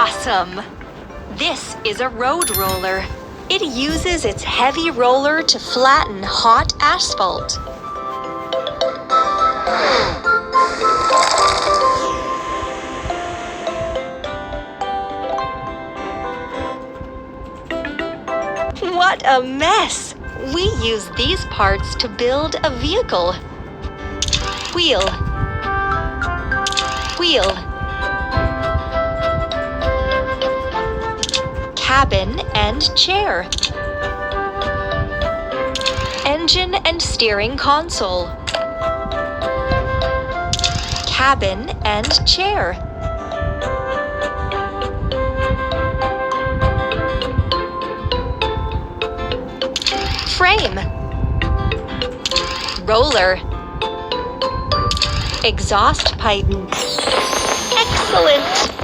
Awesome! This is a road roller. It uses its heavy roller to flatten hot asphalt. What a mess! We use these parts to build a vehicle. Wheel. Wheel. Cabin and chair. Engine and steering console. Cabin and chair. Frame. Roller. Exhaust pipe. Excellent!